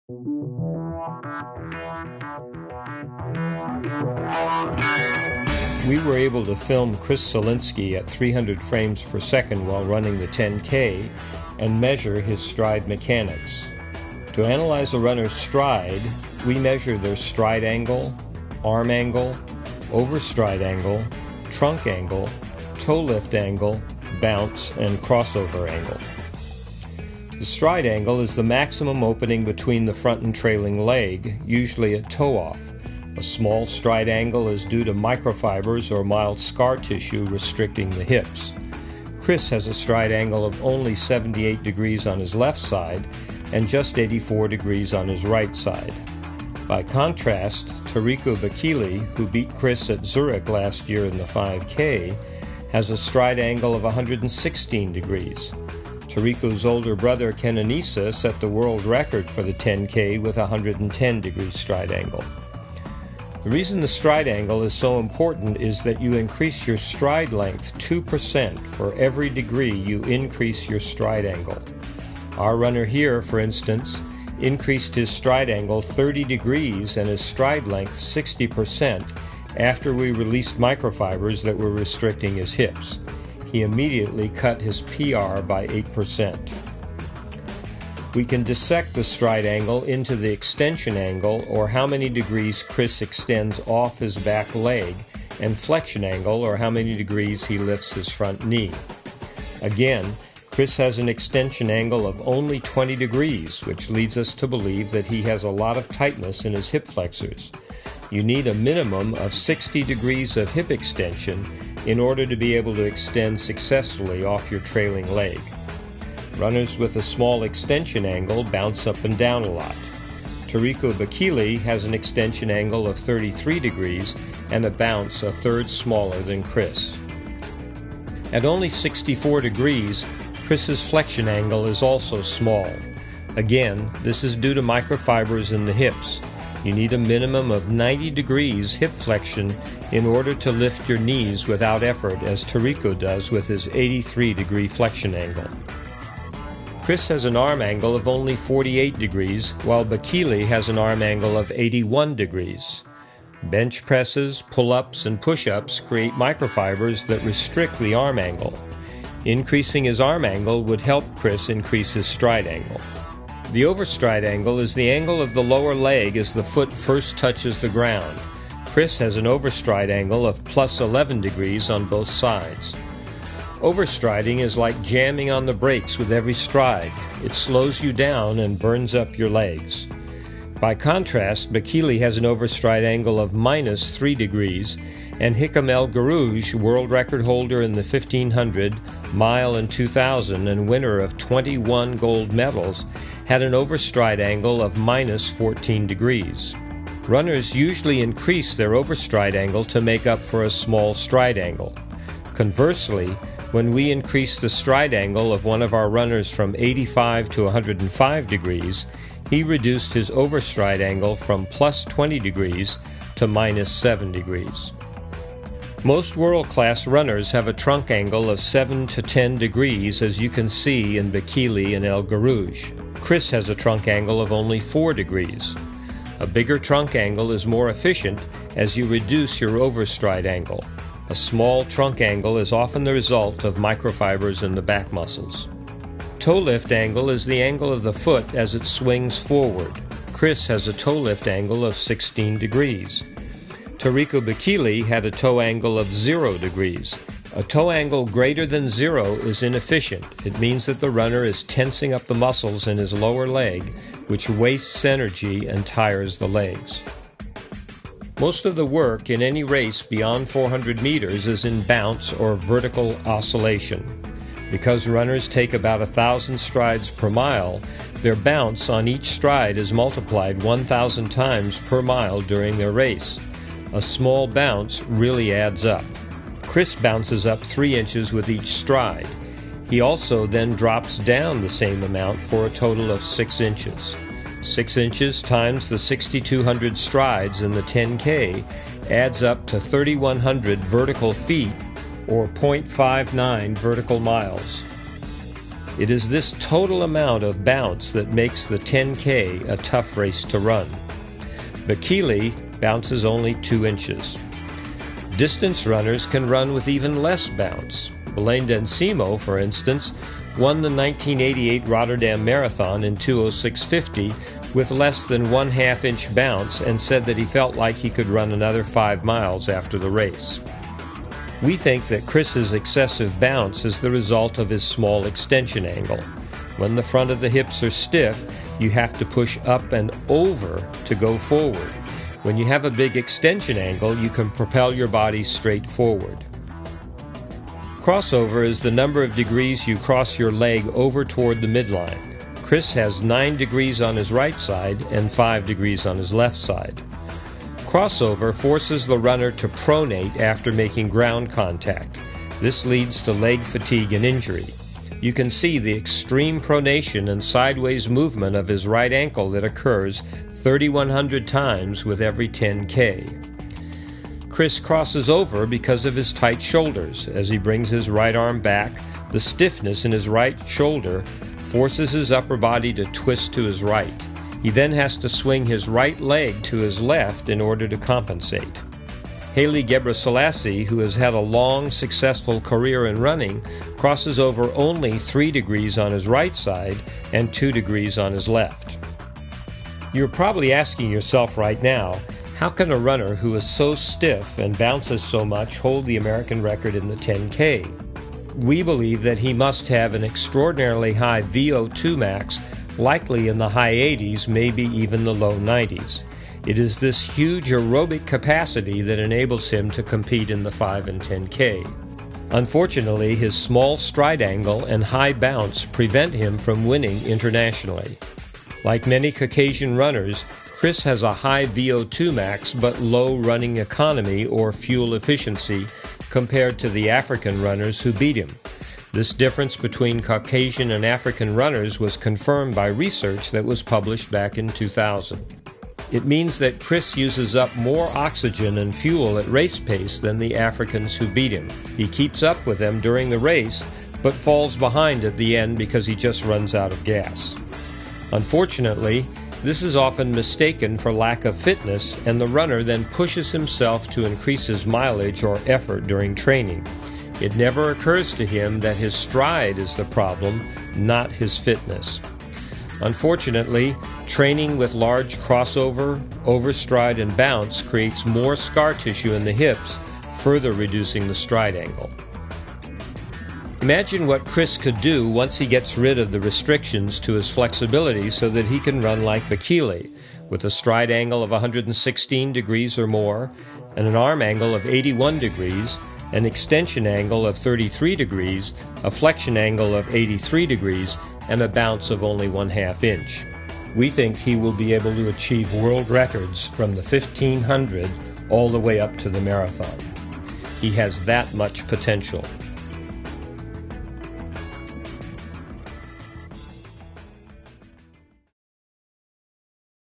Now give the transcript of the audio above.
We were able to film Chris Solinsky at 300 frames per second while running the 10K and measure his stride mechanics. To analyze a runner's stride, we measure their stride angle, arm angle, overstride angle, trunk angle, toe lift angle, bounce, and crossover angle. The stride angle is the maximum opening between the front and trailing leg, usually at toe off. A small stride angle is due to microfibers or mild scar tissue restricting the hips. Chris has a stride angle of only 78 degrees on his left side and just 84 degrees on his right side. By contrast, Tariku Bakili, who beat Chris at Zurich last year in the 5K, has a stride angle of 116 degrees. Tariku's older brother Kenenisa set the world record for the 10K with a 110 degree stride angle. The reason the stride angle is so important is that you increase your stride length 2% for every degree you increase your stride angle. Our runner here, for instance, increased his stride angle 30 degrees and his stride length 60% after we released microfibers that were restricting his hips. He immediately cut his PR by 8%. We can dissect the stride angle into the extension angle, or how many degrees Chris extends off his back leg, and flexion angle, or how many degrees he lifts his front knee. Again, Chris has an extension angle of only 20 degrees, which leads us to believe that he has a lot of tightness in his hip flexors. You need a minimum of 60 degrees of hip extension in order to be able to extend successfully off your trailing leg. Runners with a small extension angle bounce up and down a lot. Tariku Bakili has an extension angle of 33 degrees and a bounce a third smaller than Chris. At only 64 degrees, Chris's flexion angle is also small. Again, this is due to microfibers in the hips. You need a minimum of 90 degrees hip flexion in order to lift your knees without effort, as Tariku does with his 83-degree flexion angle. Chris has an arm angle of only 48 degrees, while Bakili has an arm angle of 81 degrees. Bench presses, pull-ups, and push-ups create microfibers that restrict the arm angle. Increasing his arm angle would help Chris increase his stride angle. The overstride angle is the angle of the lower leg as the foot first touches the ground. Chris has an overstride angle of plus 11 degrees on both sides. Overstriding is like jamming on the brakes with every stride. It slows you down and burns up your legs. By contrast, Bakili has an overstride angle of minus 3 degrees, and Hikam El Guerrouj, world record holder in the 1500, mile, and 2000, and winner of 21 gold medals, had an overstride angle of minus 14 degrees. Runners usually increase their overstride angle to make up for a small stride angle. Conversely, when we increased the stride angle of one of our runners from 85 to 105 degrees, he reduced his overstride angle from plus 20 degrees to minus 7 degrees. Most world-class runners have a trunk angle of 7 to 10 degrees, as you can see in Bakili and El Guerrouj. Chris has a trunk angle of only 4 degrees. A bigger trunk angle is more efficient as you reduce your overstride angle. A small trunk angle is often the result of microfibers in the back muscles. Toe lift angle is the angle of the foot as it swings forward. Chris has a toe lift angle of 16 degrees. Tariku Bakili had a toe angle of 0 degrees. A toe angle greater than 0 is inefficient. It means that the runner is tensing up the muscles in his lower leg, which wastes energy and tires the legs. Most of the work in any race beyond 400 meters is in bounce or vertical oscillation. Because runners take about 1,000 strides per mile, their bounce on each stride is multiplied 1,000 times per mile during their race. A small bounce really adds up. Chris bounces up 3 inches with each stride. He also then drops down the same amount for a total of 6 inches. 6 inches times the 6,200 strides in the 10K adds up to 3,100 vertical feet, or 0.59 vertical miles. It is this total amount of bounce that makes the 10K a tough race to run. Bekele bounces only 2 inches. Distance runners can run with even less bounce. Belain d'Encimo, for instance, won the 1988 Rotterdam Marathon in 2:06:50 with less than 1/2 inch bounce and said that he felt like he could run another 5 miles after the race. We think that Chris's excessive bounce is the result of his small extension angle. When the front of the hips are stiff, you have to push up and over to go forward. When you have a big extension angle, you can propel your body straight forward. Crossover is the number of degrees you cross your leg over toward the midline. Chris has 9 degrees on his right side and 5 degrees on his left side. Crossover forces the runner to pronate after making ground contact. This leads to leg fatigue and injury. You can see the extreme pronation and sideways movement of his right ankle that occurs 3,100 times with every 10K. Chris crosses over because of his tight shoulders. As he brings his right arm back, the stiffness in his right shoulder forces his upper body to twist to his right. He then has to swing his right leg to his left in order to compensate. Haile Gebrselassie, who has had a long, successful career in running, crosses over only 3 degrees on his right side and 2 degrees on his left. You're probably asking yourself right now, how can a runner who is so stiff and bounces so much hold the American record in the 10K? We believe that he must have an extraordinarily high VO2 max, likely in the high 80s, maybe even the low 90s. It is this huge aerobic capacity that enables him to compete in the 5 and 10K. Unfortunately, his small stride angle and high bounce prevent him from winning internationally. Like many Caucasian runners, Chris has a high VO2 max but low running economy or fuel efficiency compared to the African runners who beat him. This difference between Caucasian and African runners was confirmed by research that was published back in 2000. It means that Chris uses up more oxygen and fuel at race pace than the Africans who beat him. He keeps up with them during the race, but falls behind at the end because he just runs out of gas. Unfortunately, this is often mistaken for lack of fitness, and the runner then pushes himself to increase his mileage or effort during training. It never occurs to him that his stride is the problem, not his fitness. Unfortunately, training with large crossover, overstride, and bounce creates more scar tissue in the hips, further reducing the stride angle. Imagine what Chris could do once he gets rid of the restrictions to his flexibility so that he can run like Bekele, with a stride angle of 116 degrees or more, and an arm angle of 81 degrees, an extension angle of 33 degrees, a flexion angle of 83 degrees, and a bounce of only 1/2 inch. We think he will be able to achieve world records from the 1500 all the way up to the marathon. He has that much potential.